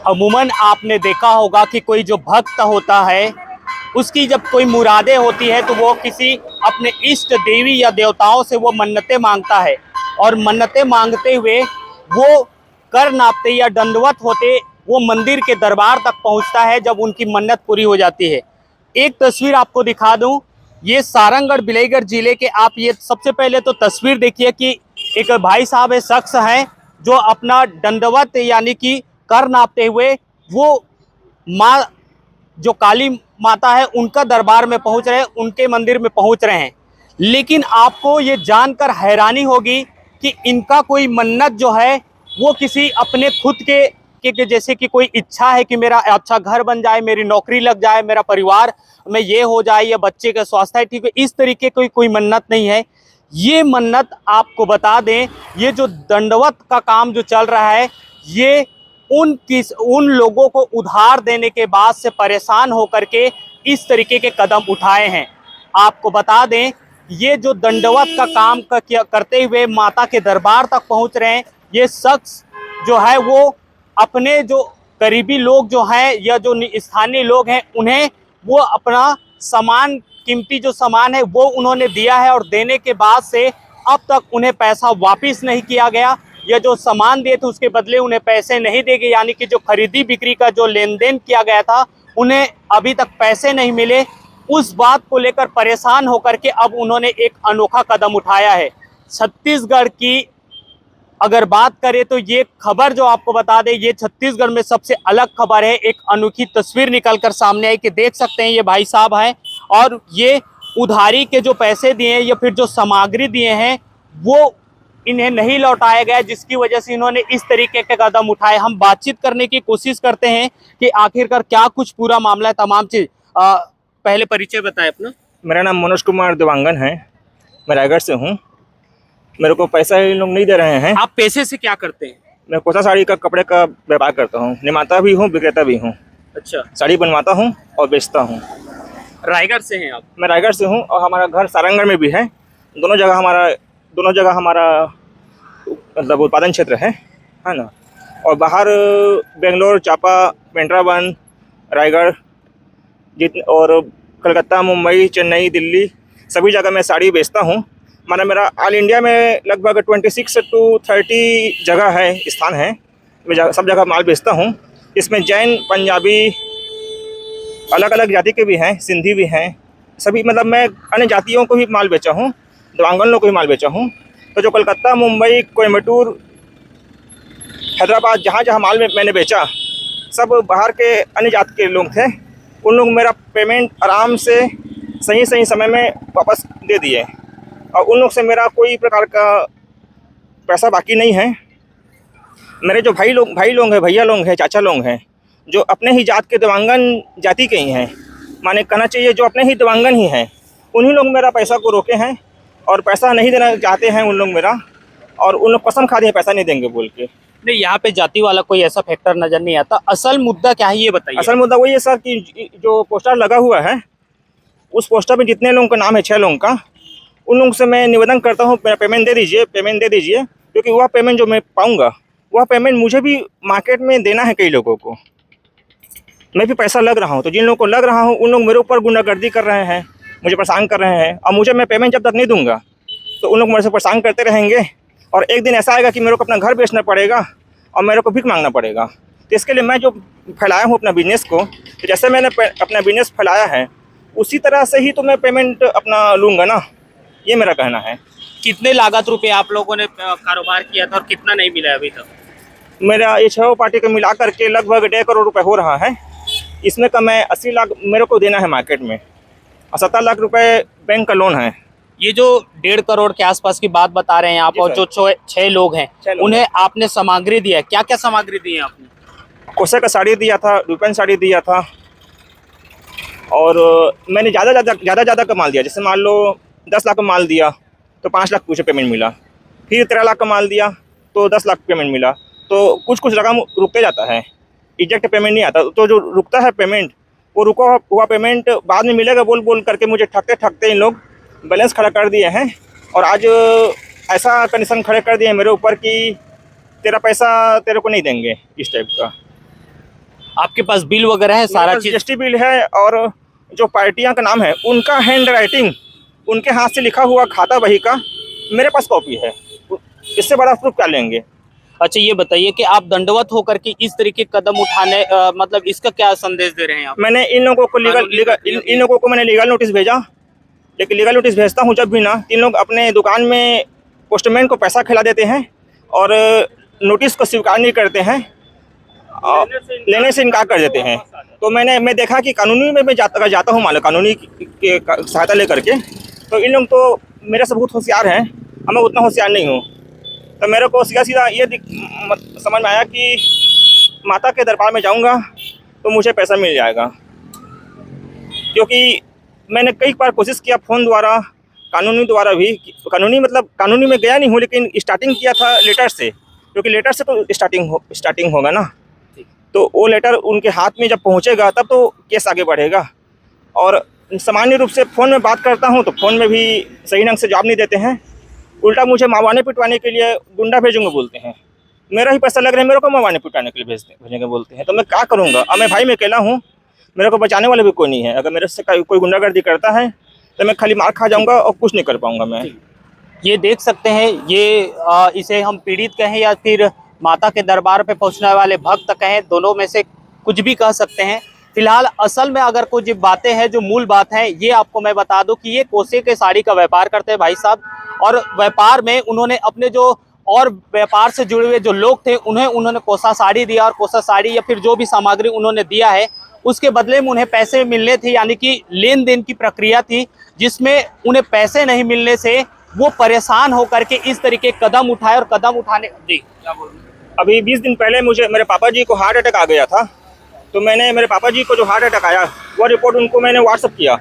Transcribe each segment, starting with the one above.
अमूमन आपने देखा होगा कि कोई जो भक्त होता है उसकी जब कोई मुरादें होती है तो वो किसी अपने इष्ट देवी या देवताओं से वो मन्नतें मांगता है, और मन्नतें मांगते हुए वो कर नापते या दंडवत होते वो मंदिर के दरबार तक पहुंचता है जब उनकी मन्नत पूरी हो जाती है। एक तस्वीर आपको दिखा दूं, ये सारंगढ़ बिलाईगढ़ जिले के, आप ये सबसे पहले तो तस्वीर देखिए कि एक भाई साहब है, शख्स हैं जो अपना दंडवत यानी कि कर नापते हुए वो माँ जो काली माता है उनका दरबार में पहुंच रहे हैं, उनके मंदिर में पहुंच रहे हैं। लेकिन आपको ये जानकर हैरानी होगी कि इनका कोई मन्नत जो है वो किसी अपने खुद के जैसे कि कोई इच्छा है कि मेरा अच्छा घर बन जाए, मेरी नौकरी लग जाए, मेरा परिवार में ये हो जाए या बच्चे का स्वास्थ्य है ठीक है, इस तरीके की कोई मन्नत नहीं है। ये मन्नत आपको बता दें, ये जो दंडवत का काम जो चल रहा है ये उन लोगों को उधार देने के बाद से परेशान होकर के इस तरीके के कदम उठाए हैं। आपको बता दें, ये जो दंडवत का काम करते हुए माता के दरबार तक पहुंच रहे हैं, ये शख्स जो है वो अपने जो करीबी लोग जो हैं या जो स्थानीय लोग हैं उन्हें वो अपना सामान, कीमती जो सामान है वो उन्होंने दिया है, और देने के बाद से अब तक उन्हें पैसा वापस नहीं किया गया। या जो सामान दिए थे उसके बदले उन्हें पैसे नहीं देंगे, यानी कि जो खरीदी बिक्री का जो लेन देन किया गया था उन्हें अभी तक पैसे नहीं मिले। उस बात को लेकर परेशान होकर के अब उन्होंने एक अनोखा कदम उठाया है। छत्तीसगढ़ की अगर बात करें तो ये खबर जो आपको बता दें, ये छत्तीसगढ़ में सबसे अलग खबर है। एक अनोखी तस्वीर निकलकर सामने आई कि देख सकते हैं ये भाई साहब हैं और ये उधारी के जो पैसे दिए हैं या फिर जो सामग्री दिए हैं वो इन्हें नहीं लौटाया गया, जिसकी वजह से इन्होंने इस तरीके के कदम उठाए। हम बातचीत करने की कोशिश करते हैं कि आखिरकार क्या कुछ पूरा मामला है, तमाम चीज। पहले परिचय बताएं अपना। मेरा नाम मनोज कुमार देवांगन है, मैं रायगढ़ से हूँ। मेरे को पैसा ये लोग नहीं दे रहे हैं। आप पैसे से क्या करते हैं? मैं कोसा साड़ी का कपड़े का व्यापार करता हूँ, निर्माता भी हूँ, विक्रेता भी हूँ। अच्छा, साड़ी बनवाता हूँ और बेचता हूँ। रायगढ़ से हैं आप? मैं रायगढ़ से हूँ और हमारा घर सारंगढ़ में भी है। दोनों जगह हमारा मतलब उत्पादन क्षेत्र है ना। और बाहर बेंगलोर, चापा, पेंड्रावन, रायगढ़ और कलकत्ता, मुंबई, चेन्नई, दिल्ली सभी जगह मैं साड़ी बेचता हूँ। माना मेरा ऑल इंडिया में लगभग 26 to 30 जगह है, स्थान है। मैं सब जगह माल बेचता हूँ। इसमें जैन, पंजाबी, अलग अलग जाति के भी हैं, सिंधी भी हैं, सभी मतलब मैं अन्य जातियों को भी माल बेचा हूँ, दिव्यांगन लोगों को भी माल बेचा हूँ। तो जो कलकत्ता, मुंबई, कोयम्बटूर, हैदराबाद जहाँ जहाँ माल मैंने बेचा, सब बाहर के अन्य जाति के लोग थे। उन लोग मेरा पेमेंट आराम से सही समय में वापस दे दिए और उन लोग से मेरा कोई प्रकार का पैसा बाकी नहीं है। मेरे जो भाई लोग हैं, भैया लोग हैं, चाचा लोग हैं, जो अपने ही जात के दिव्यांगन जाति के ही हैं, माने कहना चाहिए जो अपने ही दिव्यांगन ही हैं, उन्हीं लोग मेरा पैसा को रोके हैं और पैसा नहीं देना चाहते हैं उन लोग मेरा, और उन लोग कसम खा दिए पैसा नहीं देंगे बोल के। नहीं, यहाँ पे जाति वाला कोई ऐसा फैक्टर नजर नहीं आता। असल मुद्दा क्या है ये बताइए। असल मुद्दा वही है सर कि जो पोस्टर लगा हुआ है उस पोस्टर में जितने लोगों का नाम है, 6 लोगों का, उन लोगों से मैं निवेदन करता हूँ मेरा पेमेंट दे दीजिए, क्योंकि वह पेमेंट जो मैं पाऊँगा वह पेमेंट मुझे भी मार्केट में देना है। कई लोगों को मैं भी पैसा लग रहा हूँ, तो जिन लोगों को लग रहा हूँ उन लोग मेरे ऊपर गुंडागर्दी कर रहे हैं, मुझे परेशान कर रहे हैं, और मुझे मैं पेमेंट जब तक नहीं दूंगा तो उन लोग मेरे से परेशान करते रहेंगे। और एक दिन ऐसा आएगा कि मेरे को अपना घर बेचना पड़ेगा और मेरे को भीख मांगना पड़ेगा। तो इसके लिए मैं जो फैलाया हूँ अपना बिजनेस को, तो जैसे मैंने अपना बिजनेस फैलाया है उसी तरह से ही तो मैं पेमेंट अपना लूँगा ना, ये मेरा कहना है। कितने लागत रुपए आप लोगों ने कारोबार किया था और कितना नहीं मिला अभी तक? मेरा ये 6 पार्टी का मिला करके लगभग 1.5 करोड़ रुपए हो रहा है। इसमें का मैं 80 लाख मेरे को देना है मार्केट में, और 70 लाख रुपए बैंक का लोन है। ये जो 1.5 करोड़ के आसपास की बात बता रहे हैं आप, और जो 6 लोग हैं उन्हें आपने सामग्री दिया है, क्या क्या सामग्री दी है आपने? कोसे का साड़ी दिया था, रूपन साड़ी दिया था, और मैंने ज़्यादा का माल दिया। जैसे मान लो 10 लाख का माल दिया तो 5 लाख मुझे पेमेंट मिला, फिर 13 लाख का माल दिया तो 10 लाख पेमेंट मिला। तो कुछ रकम रुकते जाता है, एग्जैक्ट पेमेंट नहीं आता। तो जो रुकता है पेमेंट, वो रुका हुआ पेमेंट बाद में मिलेगा बोल करके मुझे ठगते इन लोग बैलेंस खड़ा कर दिए हैं। और आज ऐसा कंडीशन खड़े कर दिए हैं मेरे ऊपर कि तेरा पैसा तेरे को नहीं देंगे, इस टाइप का। आपके पास बिल वगैरह है, सारा चीज? जीएसटी बिल है, और जो पार्टियां का नाम है उनका हैंड राइटिंग, उनके हाथ से लिखा हुआ खाता बही का मेरे पास कॉपी है। इससे बड़ा प्रूफ क्या लेंगे? अच्छा ये बताइए कि आप दंडवत होकर के इस तरीके कदम उठाने मतलब इसका क्या संदेश दे रहे हैं आप? मैंने इन लोगों को इन लोगों को मैंने लीगल नोटिस भेजा, लेकिन लीगल नोटिस भेजता हूँ जब भी ना, तीन लोग अपने दुकान में पोस्टमैन को पैसा खिला देते हैं और नोटिस को स्वीकार नहीं करते हैं, लेने से इनकार कर देते हैं। तो मैं देखा कि कानूनी में मैं जाता हूँ, मान लो कानूनी की सहायता लेकर के, तो इन लोग तो मेरे से बहुत होशियार हैं, मैं उतना होशियार नहीं हूँ। तो मेरे को सीधा ये समझ में आया कि माता के दरबार में जाऊँगा तो मुझे पैसा मिल जाएगा, क्योंकि मैंने कई बार कोशिश किया फ़ोन द्वारा, कानूनी द्वारा भी। कानूनी में गया नहीं हूँ, लेकिन स्टार्टिंग किया था लेटर से, क्योंकि लेटर से तो स्टार्टिंग होगा ना। तो वो लेटर उनके हाथ में जब पहुँचेगा तब तो केस आगे बढ़ेगा। और सामान्य रूप से फ़ोन में बात करता हूँ तो फ़ोन में भी सही ढंग से जवाब नहीं देते हैं, उल्टा मुझे मारवाने पिटवाने के लिए गुंडा भेजूँगा बोलते हैं। मेरा ही पैसा लग रहा है, मेरे को मारवाने पिटवाने के लिए भेजेंगे बोलते हैं। तो मैं क्या करूँगा? अब मैं भाई में अकेला हूँ, मेरे को बचाने वाला भी कोई नहीं है। अगर मेरे से कोई गुंडागर्दी करता है तो मैं खाली मार खा जाऊँगा और कुछ नहीं कर पाऊँगा मैं। ये देख सकते हैं, ये इसे हम पीड़ित कहें या फिर माता के दरबार पे पहुंचने वाले भक्त कहें, दोनों में से कुछ भी कह सकते हैं। फिलहाल असल में अगर कुछ बातें हैं, जो मूल बात है, ये आपको मैं बता दूं कि ये कोसे के साड़ी का व्यापार करते हैं भाई साहब, और व्यापार में उन्होंने अपने जो और व्यापार से जुड़े हुए जो लोग थे उन्होंने कोसा साड़ी दिया, और कोसा साड़ी या फिर जो भी सामग्री उन्होंने दिया है उसके बदले में उन्हें पैसे मिलने थे, यानी कि लेन देन की प्रक्रिया थी, जिसमें उन्हें पैसे नहीं मिलने से वो परेशान होकर के इस तरीके कदम उठाए। और कदम उठाने जी क्या बोल रहे हैं? अभी 20 दिन पहले मेरे पापा जी को हार्ट अटैक आ गया था, तो मैंने मेरे पापा जी को जो हार्ट अटैक आया वो रिपोर्ट उनको मैंने व्हाट्सअप किया,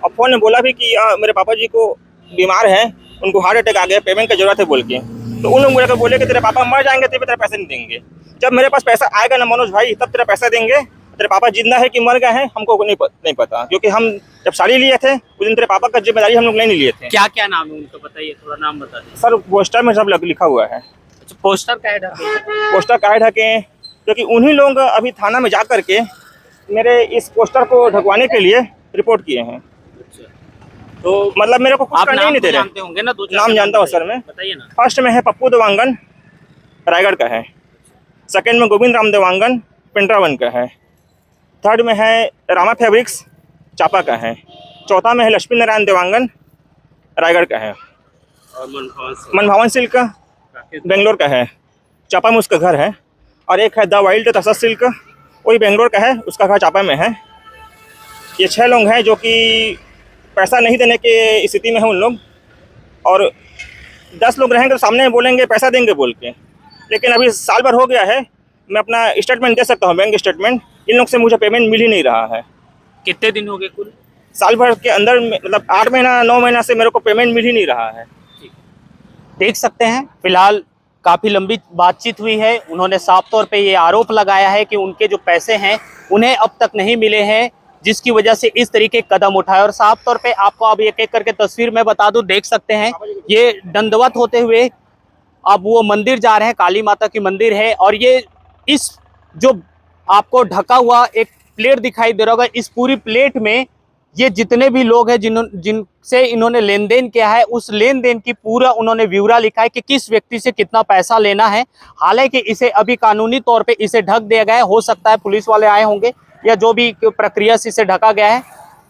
और फ़ोन में बोला भी कि मेरे पापा जी को बीमार हैं, उनको हार्ट अटैक आ गया, पेमेंट की ज़रूरत है बोल के। तो उन लोग मुझे बोले कि तेरे पापा मर जाएंगे तो तेरा पैसे नहीं देंगे, जब मेरे पास पैसा आएगा ना मनोज भाई तब तेरा पैसा देंगे। तेरे पापा जिंदा है कि मर गए हैं हमको नहीं पता, क्योंकि हम जब साड़ी लिए थे उस दिन तेरे पापा का जिम्मेदारी हम लोग नहीं लिए थे। क्या क्या नाम है उनका बताइए, थोड़ा नाम बता दीजिए। सर पोस्टर में सब लिखा हुआ है। अच्छा, पोस्टर का है ढके? पोस्टर काहे ढके? क्योंकि उन्हीं लोग अभी थाना में जा करके मेरे इस पोस्टर को ढकवाने के लिए रिपोर्ट किए हैं। तो मतलब मेरे को कुछ करने ही नहीं दे रहे। जानते होंगे ना? नाम जानता हूँ सर मैं। बताइए ना। फर्स्ट में है पप्पू देवांगन, रायगढ़ का है। सेकंड में गोविंद राम देवांगन, पेंड्रावन का है। थर्ड में है रामा फैब्रिक्स, चापा का है। चौथा में है लक्ष्मी नारायण देवांगन, रायगढ़ का है। और मनभावन सिल्क का बेंगलोर का है, चापा में उसका घर है। और एक है द वाइल्ड तसर सिल्क, वही बेंगलोर का है, उसका घर चापा में है। ये 6 लोग हैं जो कि पैसा नहीं देने के स्थिति में हैं उन लोग, और 10 लोग रहेंगे तो सामने बोलेंगे पैसा देंगे बोल के। लेकिन अभी साल भर हो गया है, मैं अपना स्टेटमेंट दे सकता हूँ, बैंक स्टेटमेंट, इन लोग से मुझे पेमेंट मिल ही नहीं रहा है। कितने दिन हो गए कुल? साल भर के अंदर मतलब 8 महीना 9 महीना से मेरे को पेमेंट मिल ही नहीं रहा है। देख सकते हैं, फिलहाल काफ़ी लंबी बातचीत हुई है। उन्होंने साफ तौर पे ये आरोप लगाया है कि उनके जो पैसे हैं उन्हें अब तक नहीं मिले हैं, जिसकी वजह से इस तरीके कदम उठाए। और साफ तौर पे आपको अब एक एक करके तस्वीर में बता दूं, देख सकते हैं ये दंडवत होते हुए अब वो मंदिर जा रहे हैं, काली माता की मंदिर है। और ये इस जो आपको ढका हुआ एक प्लेट दिखाई दे रहा होगा, इस पूरी प्लेट में ये जितने भी लोग हैं जिनसे इन्होंने लेन देन किया है, उस लेन देन की पूरा उन्होंने ब्यौरा लिखा है कि किस व्यक्ति से कितना पैसा लेना है। हालांकि इसे अभी कानूनी तौर पे इसे ढक दिया गया है, हो सकता है पुलिस वाले आए होंगे या जो भी प्रक्रिया से इसे ढका गया है।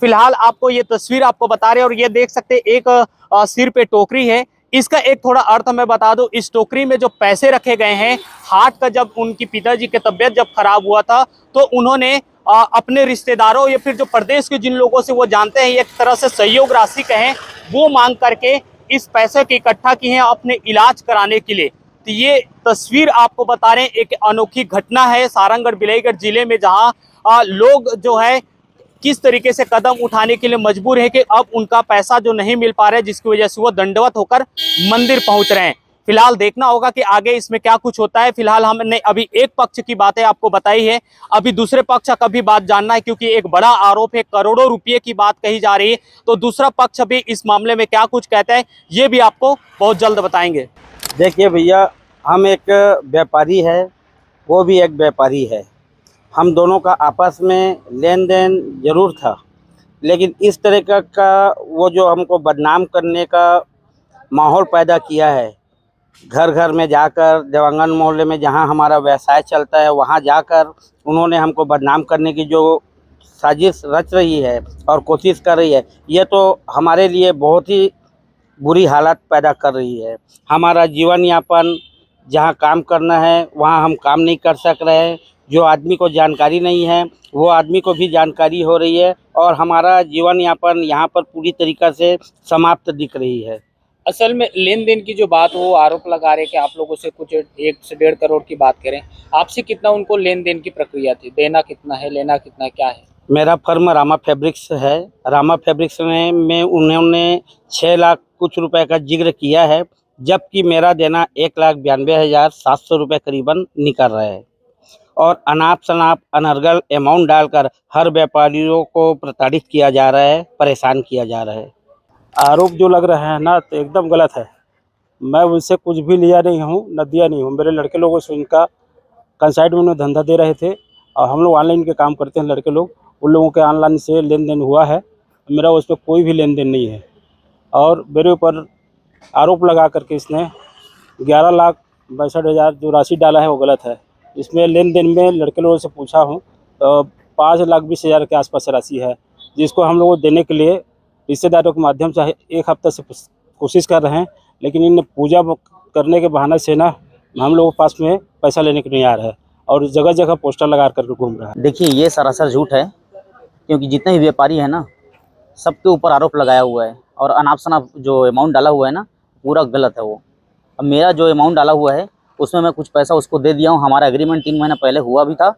फिलहाल आपको ये तस्वीर आपको बता रहे हैं। और ये देख सकते हैं एक सिर पे टोकरी है, इसका एक थोड़ा अर्थ मैं बता दूं, इस टोकरी में जो पैसे रखे गए हैं, हार्ट का जब उनकी पिताजी की तबीयत जब खराब हुआ था तो उन्होंने अपने रिश्तेदारों या फिर जो प्रदेश के जिन लोगों से वो जानते हैं, एक तरह से सहयोग राशि कहें, वो मांग करके इस पैसे की इकट्ठा की है अपने इलाज कराने के लिए। तो ये तस्वीर आपको बता रहे हैं, एक अनोखी घटना है सारंगढ़ बिलाईगढ़ जिले में, जहां लोग जो है किस तरीके से कदम उठाने के लिए मजबूर है कि अब उनका पैसा जो नहीं मिल पा रहा है, जिसकी वजह से वो दंडवत होकर मंदिर पहुंच रहे हैं। फिलहाल देखना होगा कि आगे इसमें क्या कुछ होता है। फिलहाल हमने अभी एक पक्ष की बातें आपको बताई है, अभी दूसरे पक्ष का भी बात जानना है, क्योंकि एक बड़ा आरोप है, करोड़ों रुपये की बात कही जा रही है। तो दूसरा पक्ष भी इस मामले में क्या कुछ कहता है, ये भी आपको बहुत जल्द बताएंगे। देखिए भैया, हम एक व्यापारी है, वो भी एक व्यापारी है। हम दोनों का आपस में लेन देन जरूर था, लेकिन इस तरह का वो जो हमको बदनाम करने का माहौल पैदा किया है, घर घर में जाकर देवांगन मोहल्ले में जहां हमारा व्यवसाय चलता है वहां जाकर उन्होंने हमको बदनाम करने की जो साजिश रच रही है और कोशिश कर रही है, ये तो हमारे लिए बहुत ही बुरी हालत पैदा कर रही है। हमारा जीवन यापन जहाँ काम करना है वहाँ हम काम नहीं कर सक रहे हैं। जो आदमी को जानकारी नहीं है वो आदमी को भी जानकारी हो रही है और हमारा जीवन यापन यहाँ पर पूरी तरीक़ा से समाप्त दिख रही है। असल में लेन देन की जो बात हो, आरोप लगा रहे कि आप लोगों से कुछ 1 से 1.5 करोड़ की बात करें, आपसे कितना उनको लेन देन की प्रक्रिया थी? देना कितना है, लेना कितना है, क्या है? मेरा फर्म रामा फैब्रिक्स है। रामा फैब्रिक्स में उन्होंने 6 लाख कुछ रुपए का जिक्र किया है, जबकि मेरा देना 1,92,700 रुपये करीबन निकल रहा है और अनाप शनाप अनर्गल अमाउंट डालकर हर व्यापारियों को प्रताड़ित किया जा रहा है, परेशान किया जा रहा है। आरोप जो लग रहे हैं ना, तो एकदम गलत है। मैं उनसे कुछ भी लिया नहीं हूँ, न दिया नहीं हूँ। मेरे लड़के लोगों से उनका कंसाइनमेंट में धंधा दे रहे थे और हम लोग ऑनलाइन के काम करते हैं लड़के लोग, उन लोगों के ऑनलाइन से लेन देन हुआ है। मेरा उस पर कोई भी लेन देन नहीं है और मेरे ऊपर आरोप लगा करके इसने 11,62,000 जो राशि डाला है वो गलत है। इसमें लेन देन में लड़के लोगों से पूछा हूँ तो 5,20,000 के आसपास राशि है, जिसको हम लोगों को देने के लिए रिश्तेदारों के माध्यम से 1 हफ्ते से कोशिश कर रहे हैं, लेकिन इन पूजा करने के बहाने से ना हम लोगों के पास में पैसा लेने के नहीं आ रहा है और जगह जगह पोस्टर लगा करके घूम रहा है। देखिए, ये सरासर झूठ है, क्योंकि जितने भी व्यापारी हैं ना, सबके ऊपर आरोप लगाया हुआ है और अनाप शनाप जो अमाउंट डाला हुआ है ना, पूरा गलत है वो। अब मेरा जो अमाउंट डाला हुआ है उसमें मैं कुछ पैसा उसको दे दिया हूँ। हमारा एग्रीमेंट 3 महीना पहले हुआ भी था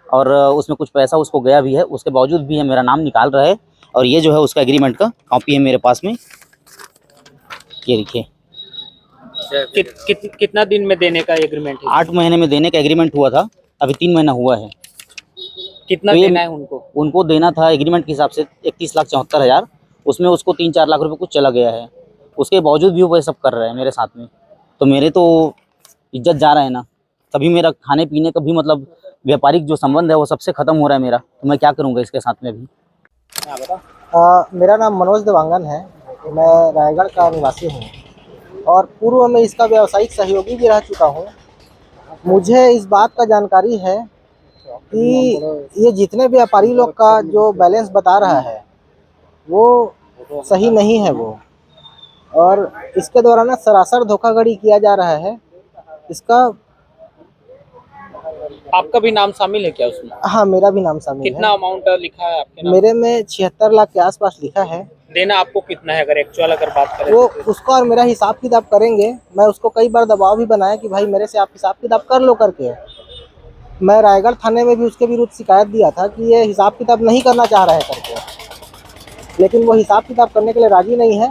और उसमें कुछ पैसा उसको गया भी है, उसके बावजूद भी है मेरा नाम निकाल रहा है। और ये जो है उसका एग्रीमेंट का कॉपी है मेरे पास में, ये देखिए। कितना दिन में देने का एग्रीमेंट है? 8 महीने में देने का एग्रीमेंट हुआ था, अभी 3 महीना हुआ है। कितना तो देना है उनको? उनको देना था एग्रीमेंट के हिसाब से 31,74,000, उसमें उसको 3-4 लाख रुपए कुछ चला गया है। उसके बावजूद भी वो ये सब कर रहे हैं मेरे साथ में, तो मेरे तो इज्जत जा रहा है ना। तभी मेरा खाने पीने का भी मतलब व्यापारिक जो संबंध है वो सबसे ख़त्म हो रहा है मेरा, तो मैं क्या करूँगा इसके साथ में भी। मेरा नाम मनोज देवांगन है। मैं रायगढ़ का निवासी हूँ और पूर्व में इसका व्यावसायिक सहयोगी भी रह चुका हूँ। मुझे इस बात का जानकारी है कि ये जितने व्यापारी लोग का जो बैलेंस बता रहा है वो सही नहीं है वो, और इसके द्वारा ना सरासर धोखाधड़ी किया जा रहा है। इसका आपका भी नाम शामिल है क्या उसमें? हाँ, मेरा भी नाम शामिल कितना है। अमाउंट लिखा है आपके नाम? मेरे में 76 लाख के आसपास लिखा है। देना आपको कितना है अगर एक्चुअल बात करें? वो उसका और मेरा हिसाब किताब करेंगे। मैं उसको कई बार दबाव भी बनाया कि भाई मेरे से आप हिसाब किताब कर लो करके। मैं रायगढ़ थाने में भी उसके विरुद्ध शिकायत दिया था कि ये हिसाब किताब नहीं करना चाह रहा है करके, लेकिन वो हिसाब किताब करने के लिए राजी नहीं है।